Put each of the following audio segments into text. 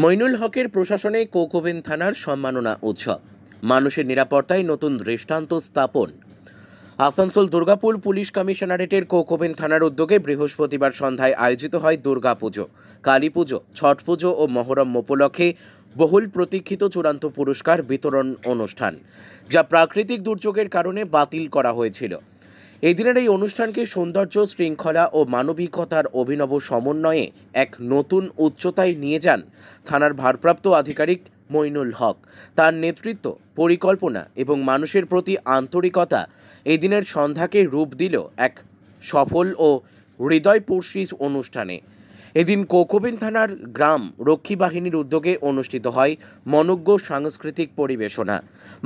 মইনুল হকের প্রশাসনে কোকোবেন থানার সম্মাননা উৎসব, মানুষের নিরাপত্তায় নতুন দৃষ্টান্ত স্থাপন। আসানসোল দুর্গাপুর পুলিশ কমিশনারেটের কোকোবেন থানার উদ্যোগে বৃহস্পতিবার সন্ধ্যায় আয়োজিত হয় দুর্গাপুজো, কালী পুজো, ছট পুজো ও মহরম উপলক্ষে বহুল প্রতীক্ষিত চূড়ান্ত পুরস্কার বিতরণ অনুষ্ঠান, যা প্রাকৃতিক দুর্যোগের কারণে বাতিল করা হয়েছিল। এদিনের এই অনুষ্ঠানকে সৌন্দর্য, শৃঙ্খলা ও মানবিকতার অভিনব সমন্বয়ে এক নতুন উচ্চতায় নিয়ে যান থানার ভারপ্রাপ্ত আধিকারিক মইনুল হক। তার নেতৃত্ব, পরিকল্পনা এবং মানুষের প্রতি আন্তরিকতা এই দিনের সন্ধ্যাকে রূপ দিল এক সফল ও হৃদয়স্পর্শী অনুষ্ঠানে। এদিন কোকোবেন থানার গ্রাম রক্ষী বাহিনীর উদ্যোগে অনুষ্ঠিত হয় মনোজ্ঞ সাংস্কৃতিক পরিবেশনা।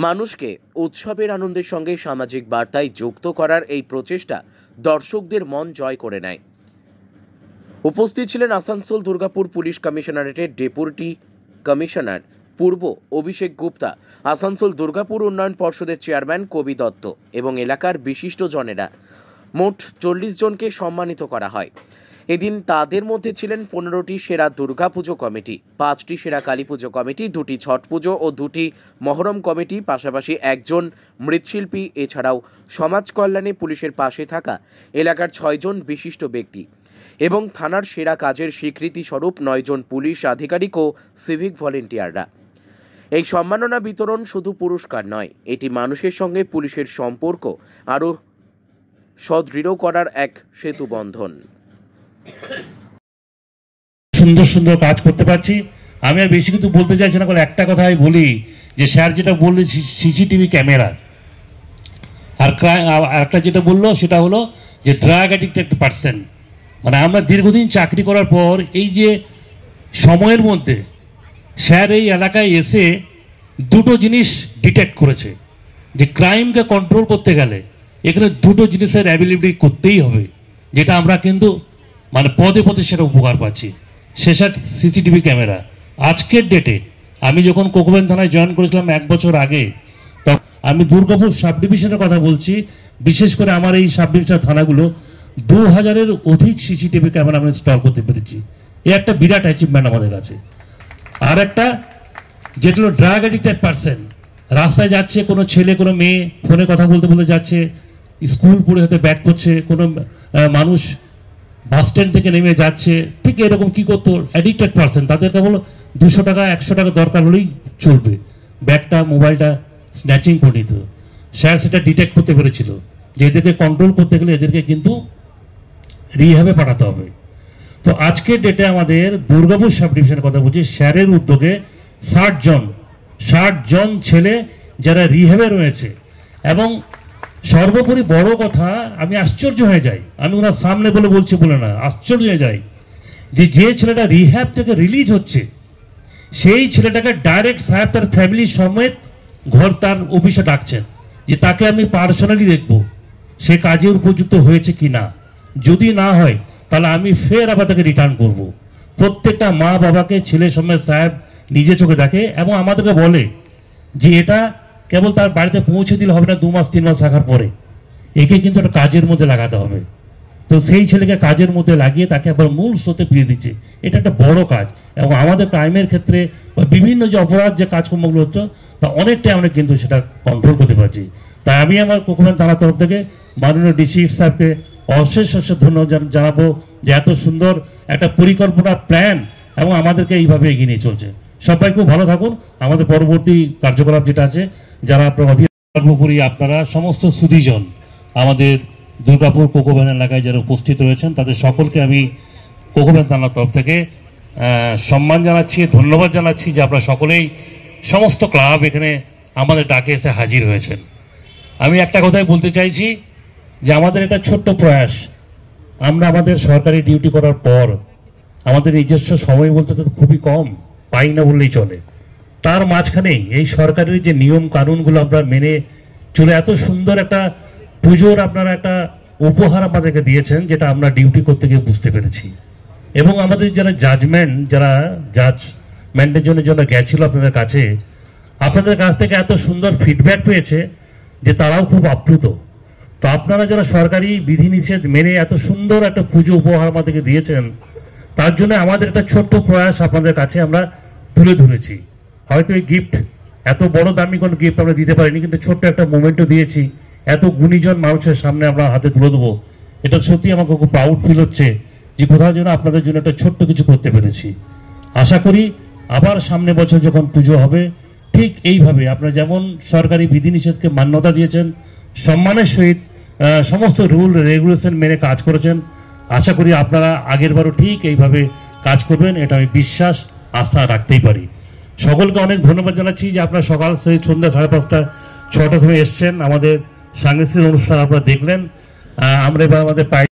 মানুষকে উৎসবের আনন্দের সঙ্গে সামাজিক বার্তায় যুক্ত করার এই প্রচেষ্টা দর্শকদের মন জয় করে নেয়। উপস্থিত ছিলেন আসানসোল দুর্গাপুর পুলিশ কমিশনারেটের ডেপুটি কমিশনার পূর্ব অভিষেক গুপ্তা, আসানসোল দুর্গাপুর উন্নয়ন পর্ষদের চেয়ারম্যান কবি দত্ত এবং এলাকার বিশিষ্টজনেরা। মোট 40 জনকে সম্মানিত করা হয়। এদিন তাদের মধ্যে ছিলেন 15টি সেরা দুর্গাপুজো কমিটি, 5টি সেরা কালী পুজো কমিটি, 2টি ছট পুজো ও 2টি মহরম কমিটি, পাশাপাশি একজন মৃৎশিল্পী, এছাড়াও সমাজ কল্যাণে পুলিশের পাশে থাকা এলাকার 6 জন বিশিষ্ট ব্যক্তি এবং থানার সেরা কাজের স্বীকৃতি স্বরূপ 9 জন পুলিশ আধিকারিক ও সিভিক ভলেন্টিয়াররা। এই সম্মাননা বিতরণ শুধু পুরস্কার নয়, এটি মানুষের সঙ্গে পুলিশের সম্পর্ক আরও সুদৃঢ় করার এক সেতু বন্ধন। সুন্দর সুন্দর কাজ করতে পারছি। আমি আর বেশি কিছু বলতে চাইছি না, একটা কথা আমি বলি যে স্যার যেটা বললেন সিসিটিভি ক্যামেরা, আর একটা যেটা বললো সেটা হলো যে ড্রাগ অ্যাডিক্টেড পার্সন। মানে আমরা দীর্ঘদিন চাকরি করার পর এই যে সময়ের মধ্যে স্যার এই এলাকায় এসে দুটো জিনিস ডিটেক্ট করেছে, যে ক্রাইমকে কন্ট্রোল করতে গেলে এখানে দুটো জিনিসের অ্যাবিলিটি করতেই হবে, যেটা আমরা কিন্তু মানে পদে পদে সেটা উপকার পাচ্ছি। সেটা সিসিটিভি ক্যামেরা। আজকের ডেটে আমি যখন কোকোবেন থানায় জয়েন করেছিলাম 1 বছর আগে, তখন আমি দুর্গাপুর সাব ডিভিশনের কথা বলছি, বিশেষ করে আমার এই সাব ডিভিশন থানাগুলো 2000-এর অধিক সিসিটিভি ক্যামেরা আমরা ইনস্টল করতে পেরেছি। এ একটা বিরাট অ্যাচিভমেন্ট আমাদের কাছে। আর একটা যেটা হলো ড্রাগ অ্যাডিক্টেড পার্সন, রাস্তায় যাচ্ছে কোনো ছেলে কোনো মেয়ে ফোনে কথা বলতে বলতে যাচ্ছে, স্কুল পড়ে হয়তো ব্যাক করছে, কোনো মানুষ বাস স্ট্যান্ড থেকে নেমে যাচ্ছে, ঠিক এরকম কি করতো অ্যাডিক্টেড পার্সন, তাদের কেবল 200 টাকা 100 টাকা দরকার হলেই চলবে, ব্যাগটা মোবাইলটা স্ন্যাচিং করে নিত। স্যার সেটা ডিটেক্ট করতে পেরেছিল যে এদেরকে কন্ট্রোল করতে গেলে এদেরকে কিন্তু রিহ্যাবে পাঠাতে হবে। তো আজকের ডেটে আমাদের দুর্গাপুর সাব ডিভিশনের কথা বলছি, স্যারের উদ্যোগে 60 জন ছেলে যারা রিহ্যাবে রয়েছে। এবং সর্বোপরি বড় কথা, আমি আশ্চর্য হয়ে যাই, আমি ওনার সামনে বলছি বলে না, আশ্চর্য হয়ে যাই যে ছেলেটা রিহ্যাব থেকে রিলিজ হচ্ছে সেই ছেলেটাকে ডাইরেক্ট সাহেব তার ফ্যামিলি সমেত তার অফিসে ডাকছেন যে তাকে আমি পার্সোনালি দেখবো সে কাজের উপযুক্ত হয়েছে কি না, যদি না হয় তাহলে আমি ফের আবার তাকে রিটার্ন করব। প্রত্যেকটা মা বাবাকে ছেলে সমেত সাহেব নিজে চোখে দেখে এবং আমাদেরকে বলে যে এটা কেবল তার বাড়িতে পৌঁছে দিলে হবে না, 2 মাস 3 মাস রাখার পরে একে কিন্তু একটা কাজের মধ্যে লাগাতে হবে। তো সেই ছেলেকে কাজের মধ্যে লাগিয়ে তাকে আবার মূল স্রোতে ফিরিয়ে দিচ্ছে, এটা একটা বড় কাজ। এবং আমাদের ক্রাইমের ক্ষেত্রে বা বিভিন্ন যে অপরাধ যে কাজকর্মগুলো হচ্ছে তা অনেকটাই আমরা কিন্তু সেটা কন্ট্রোল করতে পারছি। তাই আমি আমার কোকোবেন থানার তরফ থেকে মাননীয় ডিসি সাহেবকে অশেষ ধন্যবাদ জানাবো যে এত সুন্দর একটা পরিকল্পনা প্ল্যান এবং আমাদেরকে এইভাবে এগিয়ে নিয়ে চলছে। সবাই খুব ভালো থাকুন। আমাদের পরবর্তী কার্যকলাপ যেটা আছে, যারা সর্বোপরি আপনারা সমস্ত সুধীজন আমাদের দুর্গাপুর কোকোবেন এলাকায় যারা উপস্থিত রয়েছেন তাদের সকলকে আমি কোকোবেন থানার তরফ থেকে সম্মান জানাচ্ছি, ধন্যবাদ জানাচ্ছি যে আপনারা সকলেই সমস্ত ক্লাব এখানে আমাদের ডাকে এসে হাজির হয়েছেন। আমি একটা কথাই বলতে চাইছি যে আমাদের একটা ছোট্ট প্রয়াস, আমরা আমাদের সরকারি ডিউটি করার পর আমাদের নিজস্ব সময় বলতে তো খুবই কম, পাই না বললেই চলে। তার মাঝখানেই এই সরকারের যে নিয়ম কানুনগুলো আমরা মেনে চলে এত সুন্দর একটা পুজোর আপনারা একটা উপহার আমাদেরকে দিয়েছেন, যেটা আমরা ডিউটি করতে গিয়ে বুঝতে পেরেছি। এবং আমাদের যারা জাজমেন্টের জন্য গেছিল আপনাদের কাছে, আপনাদের কাছ থেকে এত সুন্দর ফিডব্যাক পেয়েছে যে তারাও খুব আপ্লুত। তো আপনারা যারা সরকারি বিধিনিষেধ মেনে এত সুন্দর একটা পুজো উপহার আমাদেরকে দিয়েছেন, তার জন্য আমাদের একটা ছোট্ট প্রয়াস আপনাদের কাছে আমরা তুলে ধরেছি। হয়তো এই গিফট এত বড় দামি কোনো গিফট আমরা দিতে পারিনি, কিন্তু ছোট্ট একটা মোমেন্টও দিয়েছি। এত গুণীজন মানুষের সামনে আমরা হাতে তুলে দেবো, এটা সত্যি আমাকে খুব প্রাউড ফিল হচ্ছে যে কোথাও যেন আপনাদের জন্য একটা ছোট্ট কিছু করতে পেরেছি। আশা করি আবার সামনে বছর যখন পুজো হবে ঠিক এইভাবে আপনারা যেমন সরকারি বিধিনিষেধকে মান্যতা দিয়েছেন, সম্মানের সহিত সমস্ত রুল রেগুলেশন মেনে কাজ করেছেন, আশা করি আপনারা আগেরবারও ঠিক এইভাবে কাজ করবেন, এটা আমি বিশ্বাস আস্থা রাখতেই পারি। সকলকে অনেক ধন্যবাদ জানাচ্ছি যে আপনারা সকাল সেই সন্ধ্যা 5:30 6টার সময় এসছেন, আমাদের সাংস্কৃতিক অনুষ্ঠান আপনারা দেখলেন। আমরা এবার আমাদের